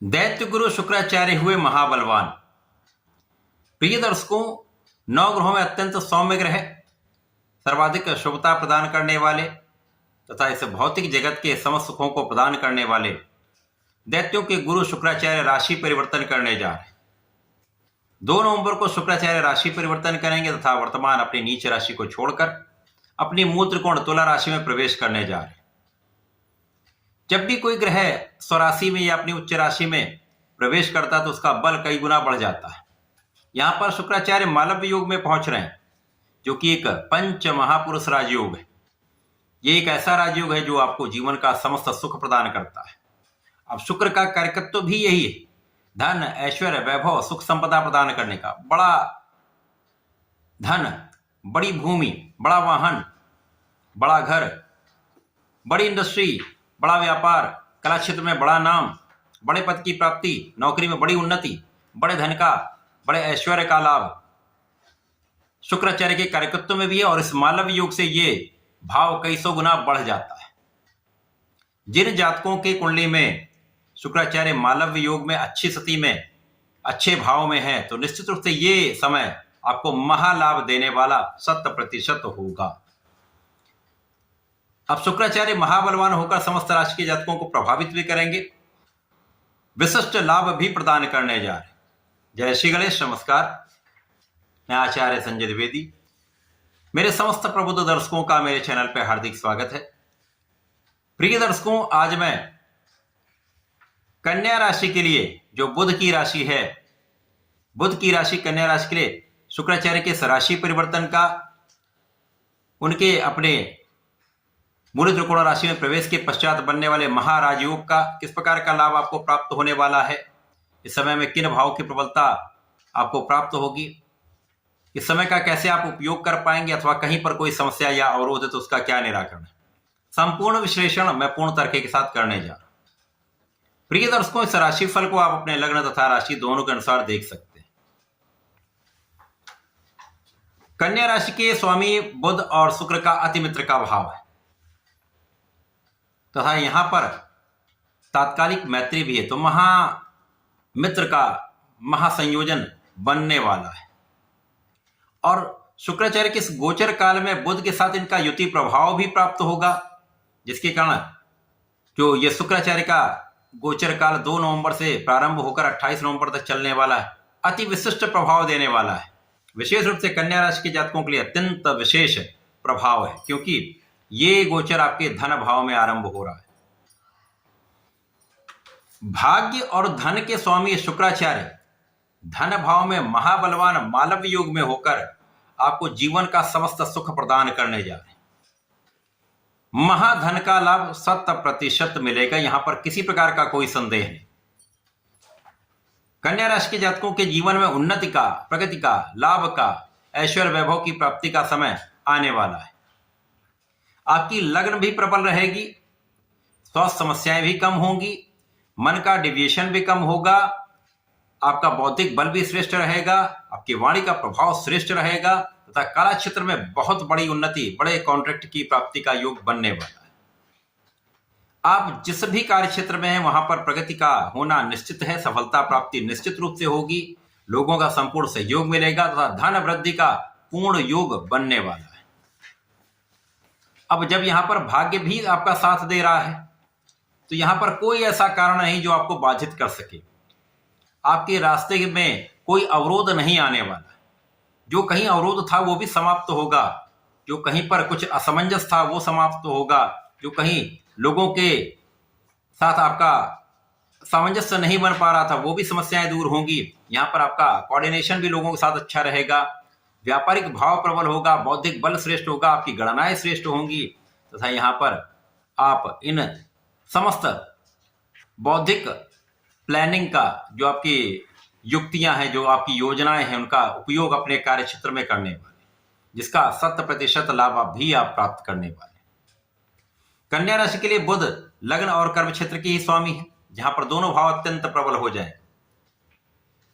दैत्य गुरु शुक्राचार्य हुए महाबलवान। प्रिय दर्शकों, 9 ग्रहों में अत्यंत सौम्य ग्रह, सर्वाधिक शुभता प्रदान करने वाले तथा इस भौतिक जगत के समस्त सुखों को प्रदान करने वाले दैत्यों के गुरु शुक्राचार्य राशि परिवर्तन करने जा रहे हैं। 2 नवंबर को शुक्राचार्य राशि परिवर्तन करेंगे तथा वर्तमान अपनी नीच राशि को छोड़कर अपनी मूल त्रिकोण तुला राशि में प्रवेश करने जा रहे हैं। जब भी कोई ग्रह स्वराशि में या अपनी उच्च राशि में प्रवेश करता है तो उसका बल कई गुना बढ़ जाता है। यहां पर शुक्राचार्य मालव्य योग में पहुंच रहे हैं, जो कि एक पंच महापुरुष राजयोग है। ये एक ऐसा राजयोग है जो आपको जीवन का समस्त सुख प्रदान करता है। अब शुक्र का कार्यकर्तव्य भी यही है, धन, ऐश्वर्य, वैभव, सुख संपदा प्रदान करने का। बड़ा धन, बड़ी भूमि, बड़ा वाहन, बड़ा घर, बड़ी इंडस्ट्री, बड़ा व्यापार, कला क्षेत्र में बड़ा नाम, बड़े पद की प्राप्ति, नौकरी में बड़ी उन्नति, बड़े धन का, बड़े ऐश्वर्य का लाभ शुक्राचार्य के कार्यकर्तव्य में भी है। और इस मालव्य योग से ये भाव कई सौ गुना बढ़ जाता है। जिन जातकों के कुंडली में शुक्राचार्य मालव्य योग में अच्छी स्थिति में, अच्छे भाव में है, तो निश्चित रूप से ये समय आपको महालाभ देने वाला 100% होगा। अब शुक्राचार्य महाबलवान होकर समस्त राशि के जातकों को प्रभावित भी करेंगे, विशिष्ट लाभ भी प्रदान करने जा रहे हैं। जय श्री गणेश। नमस्कार, मैं आचार्य संजय द्विवेदी। मेरे समस्त प्रबुद्ध दर्शकों का मेरे चैनल पर हार्दिक स्वागत है। प्रिय दर्शकों, आज मैं कन्या राशि के लिए, जो बुध की राशि है, बुध की राशि कन्या राशि के लिए शुक्राचार्य के राशि परिवर्तन का, उनके अपने मूल त्रिकोण राशि में प्रवेश के पश्चात बनने वाले महाराजयोग का किस प्रकार का लाभ आपको प्राप्त होने वाला है, इस समय में किन भाव की प्रबलता आपको प्राप्त होगी, इस समय का कैसे आप उपयोग कर पाएंगे, अथवा कहीं पर कोई समस्या या अवरोध है तो उसका क्या निराकरण है, संपूर्ण विश्लेषण मैं पूर्ण तर्क के साथ करने जा रहा हूं। प्रिय दर्शकों, इस राशिफल को आप अपने लग्न तथा राशि दोनों के अनुसार देख सकते हैं। कन्या राशि के स्वामी बुध और शुक्र का अति मित्र का भाव है तथा यहां पर तात्कालिक मैत्री भी है, तो महामित्र का महासंयोजन बनने वाला है। और शुक्राचार्य के इस गोचर काल में बुध के साथ इनका युति प्रभाव भी प्राप्त होगा, जिसके कारण जो ये शुक्राचार्य का गोचर काल 2 नवंबर से प्रारंभ होकर 28 नवंबर तक चलने वाला है, अति विशिष्ट प्रभाव देने वाला है। विशेष रूप से कन्या राशि के जातकों के लिए अत्यंत विशेष प्रभाव है, क्योंकि ये गोचर आपके धन भाव में आरंभ हो रहा है। भाग्य और धन के स्वामी शुक्राचार्य धन भाव में महाबलवान मालव्य योग में होकर आपको जीवन का समस्त सुख प्रदान करने जा रहे हैं। महाधन का लाभ 100% मिलेगा, यहां पर किसी प्रकार का कोई संदेह नहीं। कन्या राशि के जातकों के जीवन में उन्नति का, प्रगति का, लाभ का, ऐश्वर्य वैभव की प्राप्ति का समय आने वाला है। आपकी लग्न भी प्रबल रहेगी, स्वास्थ्य समस्याएं भी कम होंगी, मन का डिविएशन भी कम होगा, आपका बौद्धिक बल भी श्रेष्ठ रहेगा, आपकी वाणी का प्रभाव श्रेष्ठ रहेगा तथा कला क्षेत्र में बहुत बड़ी उन्नति, बड़े कॉन्ट्रैक्ट की प्राप्ति का योग बनने वाला है। आप जिस भी कार्य क्षेत्र में हैं वहां पर प्रगति का होना निश्चित है, सफलता प्राप्ति निश्चित रूप से होगी, लोगों का संपूर्ण सहयोग मिलेगा तथा धन वृद्धि का पूर्ण योग बनने वाला है। अब जब यहां पर भाग्य भी आपका साथ दे रहा है, तो यहां पर कोई ऐसा कारण नहीं जो आपको बाधित कर सके। आपके रास्ते में कोई अवरोध नहीं आने वाला। जो कहीं अवरोध था वो भी समाप्त होगा, जो कहीं पर कुछ असमंजस था वो समाप्त होगा, जो कहीं लोगों के साथ आपका सामंजस्य नहीं बन पा रहा था वो भी समस्याएं दूर होंगी। यहां पर आपका कोऑर्डिनेशन भी लोगों के साथ अच्छा रहेगा, व्यापारिक भाव प्रबल होगा, बौद्धिक बल श्रेष्ठ होगा, आपकी गणनाएं श्रेष्ठ होंगी तथा यहां पर आप इन समस्त बौद्धिक प्लानिंग का, जो आपकी युक्तियां हैं, जो आपकी योजनाएं हैं, उनका उपयोग अपने कार्य क्षेत्र में करने वाले, जिसका 100% लाभ आप प्राप्त करने वाले। कन्या राशि के लिए बुध लग्न और कर्म क्षेत्र की ही स्वामी है, जहां पर दोनों भाव अत्यंत प्रबल हो जाए।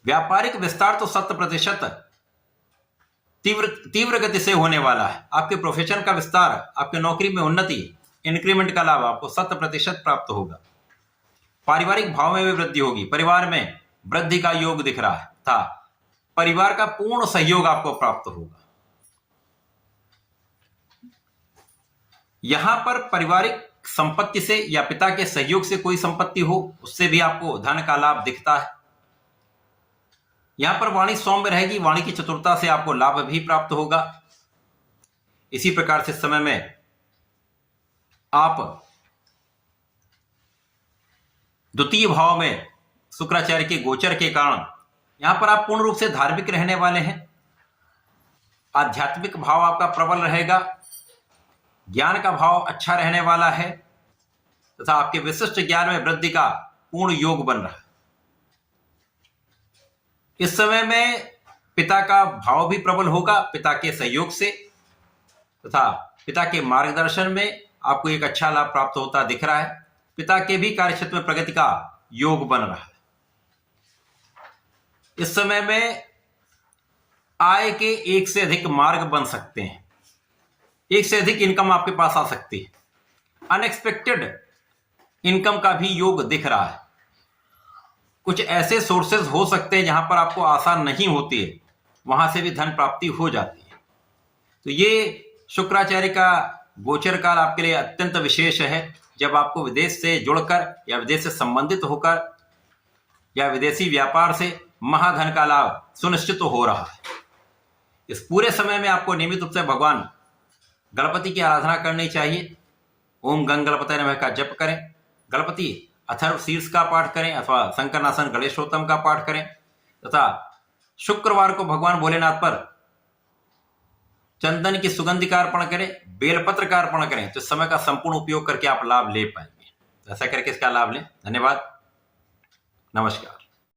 व्यापारिक विस्तार तो 100% तीव्र गति से होने वाला है। आपके प्रोफेशन का विस्तार, आपके नौकरी में उन्नति, इंक्रीमेंट का लाभ आपको 100% प्राप्त होगा। पारिवारिक भाव में भी वृद्धि होगी, परिवार में वृद्धि का योग दिख रहा है था, परिवार का पूर्ण सहयोग आपको प्राप्त होगा। यहां पर पारिवारिक संपत्ति से या पिता के सहयोग से कोई संपत्ति हो, उससे भी आपको धन का लाभ दिखता है। यहां पर वाणी सौम्य रहेगी, वाणी की चतुरता से आपको लाभ भी प्राप्त होगा। इसी प्रकार से समय में आप द्वितीय भाव में शुक्राचार्य के गोचर के कारण यहां पर आप पूर्ण रूप से धार्मिक रहने वाले हैं। आध्यात्मिक भाव आपका प्रबल रहेगा, ज्ञान का भाव अच्छा रहने वाला है तथा आपके विशिष्ट ज्ञान में वृद्धि का पूर्ण योग बन रहा है। इस समय में पिता का भाव भी प्रबल होगा, पिता के सहयोग से तथा पिता के मार्गदर्शन में आपको एक अच्छा लाभ प्राप्त होता दिख रहा है। पिता के भी कार्यक्षेत्र में प्रगति का योग बन रहा है। इस समय में आय के एक से अधिक मार्ग बन सकते हैं, एक से अधिक इनकम आपके पास आ सकती है। अनएक्सपेक्टेड इनकम का भी योग दिख रहा है। कुछ ऐसे सोर्सेज हो सकते हैं जहां पर आपको आशा नहीं होती है, वहां से भी धन प्राप्ति हो जाती है। तो ये शुक्राचार्य का गोचर काल आपके लिए अत्यंत विशेष है, जब आपको विदेश से जुड़कर या विदेश से संबंधित होकर या विदेशी व्यापार से महाधन का लाभ सुनिश्चित हो रहा है। इस पूरे समय में आपको नियमित रूप से भगवान गणपति की आराधना करनी चाहिए। ओम गंग गणपतये नमः का जप करें, गणपति अथर्व शीर्ष का पाठ करें अथवा शंकरनाशन गणेशोत्तम का पाठ करें तथा शुक्रवार को भगवान भोलेनाथ पर चंदन की सुगंधि का अर्पण करें, बेलपत्र का अर्पण करें, तो समय का संपूर्ण उपयोग करके आप लाभ ले पाएंगे। ऐसा करके इसका लाभ लें। धन्यवाद, नमस्कार।